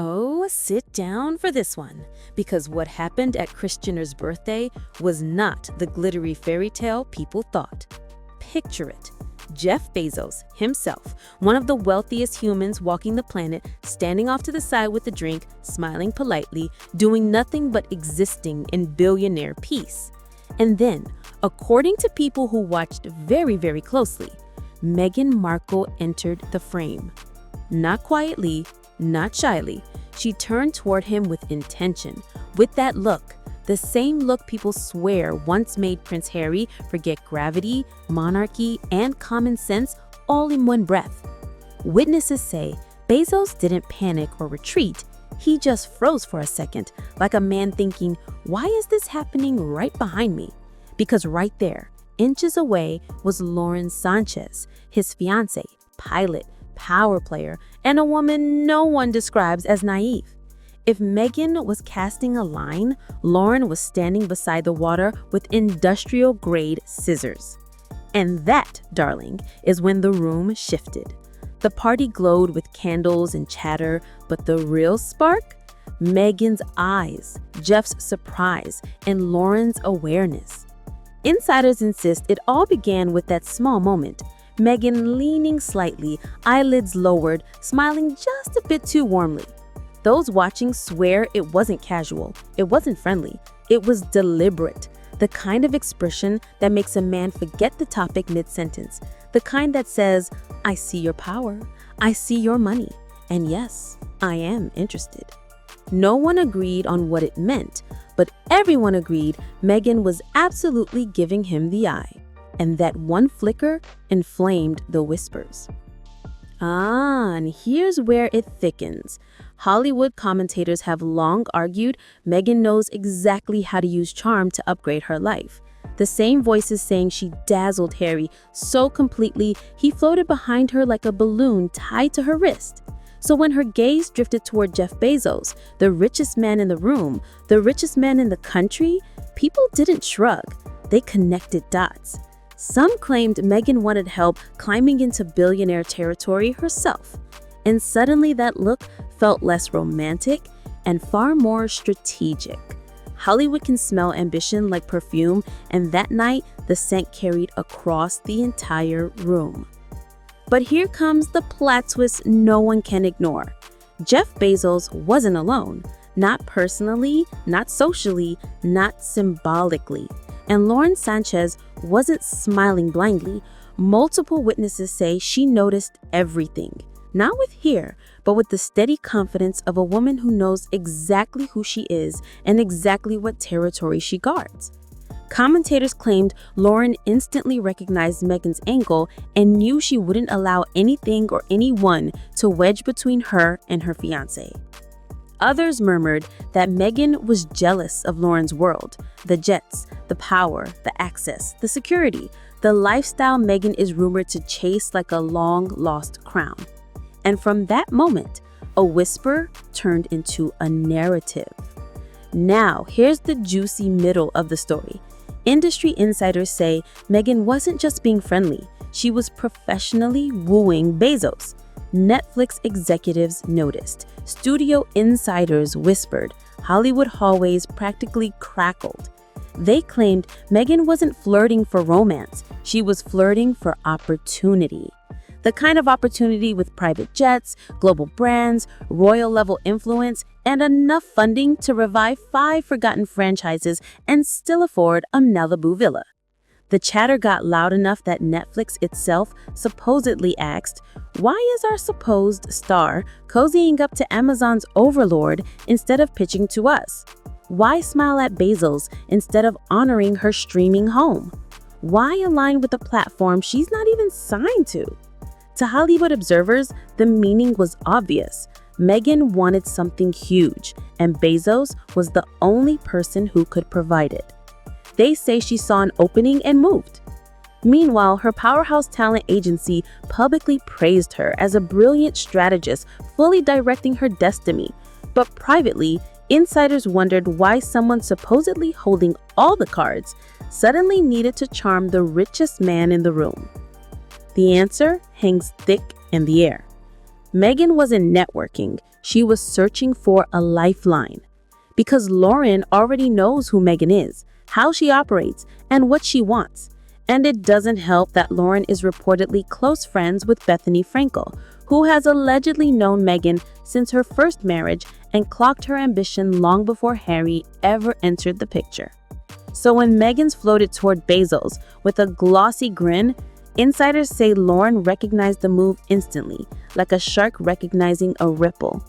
Oh, sit down for this one, because what happened at Kris Jenner's birthday was not the glittery fairy tale people thought. Picture it. Jeff Bezos himself, one of the wealthiest humans walking the planet, standing off to the side with a drink, smiling politely, doing nothing but existing in billionaire peace. And then, according to people who watched very, very closely, Meghan Markle entered the frame. Not quietly, not shyly, she turned toward him with intention, with that look, the same look people swear once made Prince Harry forget gravity, monarchy, and common sense all in one breath. Witnesses say Bezos didn't panic or retreat, he just froze for a second, like a man thinking, why is this happening right behind me? Because right there, inches away, was Lauren Sánchez, his fiancée, pilot, power player, and a woman no one describes as naive. If Meghan was casting a line, Lauren was standing beside the water with industrial-grade scissors. And that, darling, is when the room shifted. The party glowed with candles and chatter, but the real spark? Meghan's eyes, Jeff's surprise, and Lauren's awareness. Insiders insist it all began with that small moment. Meghan leaning slightly, eyelids lowered, smiling just a bit too warmly. Those watching swear it wasn't casual, it wasn't friendly, it was deliberate. The kind of expression that makes a man forget the topic mid-sentence. The kind that says, I see your power, I see your money, and yes, I am interested. No one agreed on what it meant, but everyone agreed Meghan was absolutely giving him the eye. And that one flicker inflamed the whispers. And here's where it thickens. Hollywood commentators have long argued Meghan knows exactly how to use charm to upgrade her life. The same voices saying she dazzled Harry so completely he floated behind her like a balloon tied to her wrist. So when her gaze drifted toward Jeff Bezos, the richest man in the room, the richest man in the country, people didn't shrug. They connected dots. Some claimed Meghan wanted help climbing into billionaire territory herself. And suddenly that look felt less romantic and far more strategic. Hollywood can smell ambition like perfume, and that night the scent carried across the entire room. But here comes the plot twist no one can ignore. Jeff Bezos wasn't alone. Not personally, not socially, not symbolically. And Lauren Sánchez wasn't smiling blindly. Multiple witnesses say she noticed everything. Not with fear, but with the steady confidence of a woman who knows exactly who she is and exactly what territory she guards. Commentators claimed Lauren instantly recognized Meghan's angle and knew she wouldn't allow anything or anyone to wedge between her and her fiancé. Others murmured that Meghan was jealous of Lauren's world, the jets, the power, the access, the security, the lifestyle Meghan is rumored to chase like a long-lost crown. And from that moment, a whisper turned into a narrative. Now, here's the juicy middle of the story. Industry insiders say Meghan wasn't just being friendly, she was professionally wooing Bezos. Netflix executives noticed, studio insiders whispered, Hollywood hallways practically crackled. They claimed Meghan wasn't flirting for romance, she was flirting for opportunity. The kind of opportunity with private jets, global brands, royal-level influence, and enough funding to revive 5 forgotten franchises and still afford a Malibu villa. The chatter got loud enough that Netflix itself supposedly asked, why is our supposed star cozying up to Amazon's overlord instead of pitching to us? Why smile at Bezos instead of honoring her streaming home? Why align with a platform she's not even signed to? To Hollywood observers, the meaning was obvious. Meghan wanted something huge, and Bezos was the only person who could provide it. They say she saw an opening and moved. Meanwhile, her powerhouse talent agency publicly praised her as a brilliant strategist, fully directing her destiny. But privately, insiders wondered why someone supposedly holding all the cards suddenly needed to charm the richest man in the room. The answer hangs thick in the air. Meghan wasn't networking, She was searching for a lifeline. Because Lauren already knows who Meghan is, how she operates, and what she wants. And it doesn't help that Lauren is reportedly close friends with Bethenny Frankel, who has allegedly known Meghan since her first marriage and clocked her ambition long before Harry ever entered the picture. So when Meghan's floated toward Bezos with a glossy grin, insiders say Lauren recognized the move instantly, like a shark recognizing a ripple.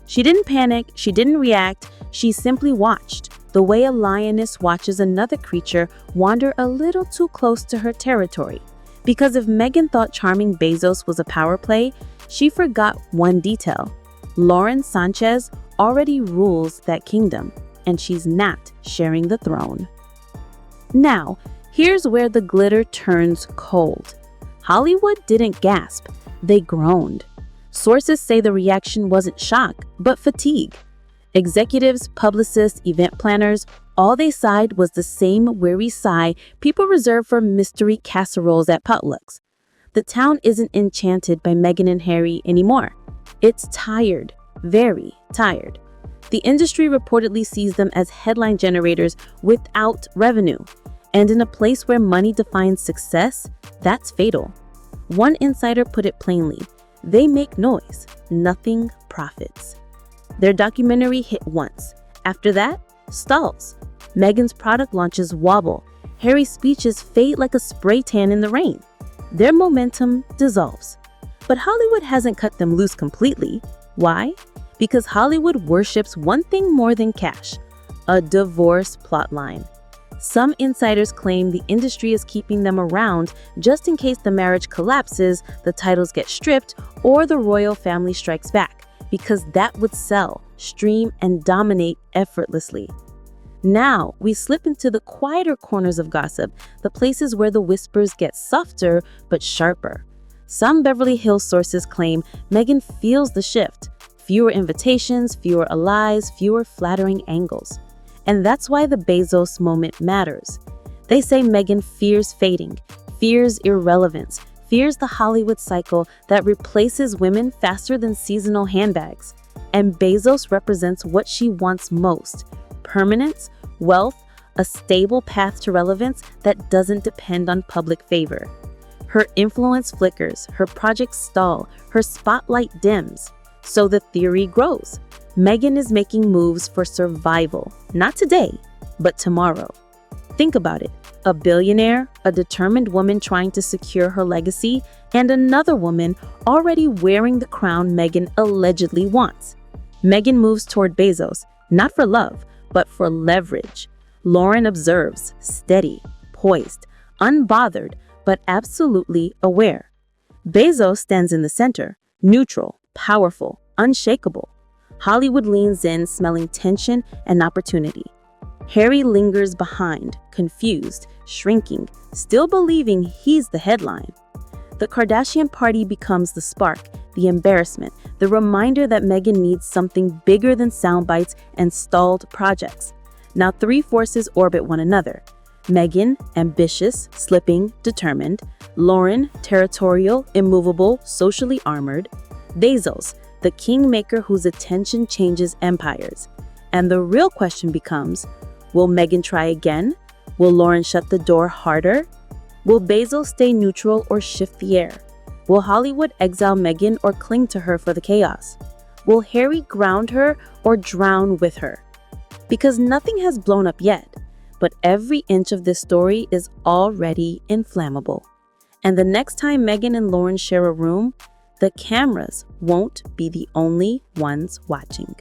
She didn't panic, she didn't react, she simply watched, the way a lioness watches another creature wander a little too close to her territory. Because if Meghan thought charming Bezos was a power play, she forgot one detail. Lauren Sánchez already rules that kingdom, and she's not sharing the throne. Now, here's where the glitter turns cold. Hollywood didn't gasp, they groaned. Sources say the reaction wasn't shock, but fatigue. Executives, publicists, event planners, all they sighed was the same weary sigh people reserve for mystery casseroles at potlucks. The town isn't enchanted by Meghan and Harry anymore. It's tired, very tired. The industry reportedly sees them as headline generators without revenue. And in a place where money defines success, that's fatal. One insider put it plainly, they make noise, nothing profits. Their documentary hit once. After that, stalls. Meghan's product launches wobble. Harry's speeches fade like a spray tan in the rain. Their momentum dissolves. But Hollywood hasn't cut them loose completely. Why? Because Hollywood worships one thing more than cash, a divorce plotline. Some insiders claim the industry is keeping them around just in case the marriage collapses, the titles get stripped, or the royal family strikes back, because that would sell, stream, and dominate effortlessly. Now, we slip into the quieter corners of gossip, the places where the whispers get softer but sharper. Some Beverly Hills sources claim Meghan feels the shift. Fewer invitations, fewer allies, fewer flattering angles. And that's why the Bezos moment matters. They say Meghan fears fading, fears irrelevance, fears the Hollywood cycle that replaces women faster than seasonal handbags. And Bezos represents what she wants most: permanence, wealth, a stable path to relevance that doesn't depend on public favor. Her influence flickers, her projects stall, her spotlight dims. So the theory grows. Meghan is making moves for survival, not today, but tomorrow. Think about it. A billionaire, a determined woman trying to secure her legacy, and another woman already wearing the crown Meghan allegedly wants. Meghan moves toward Bezos, not for love, but for leverage. Lauren observes, steady, poised, unbothered, but absolutely aware. Bezos stands in the center, neutral, powerful, unshakable. Hollywood leans in, smelling tension and opportunity. Harry lingers behind, confused, shrinking, still believing he's the headline. The Kardashian party becomes the spark, the embarrassment, the reminder that Meghan needs something bigger than sound bites and stalled projects. Now three forces orbit one another. Meghan, ambitious, slipping, determined. Lauren, territorial, immovable, socially armored. Bezos, the kingmaker whose attention changes empires. And the real question becomes, will Meghan try again? Will Lauren shut the door harder? Will Bezos stay neutral or shift the air? Will Hollywood exile Meghan or cling to her for the chaos? Will Harry ground her or drown with her? Because nothing has blown up yet, but every inch of this story is already inflammable. And the next time Meghan and Lauren share a room, the cameras won't be the only ones watching.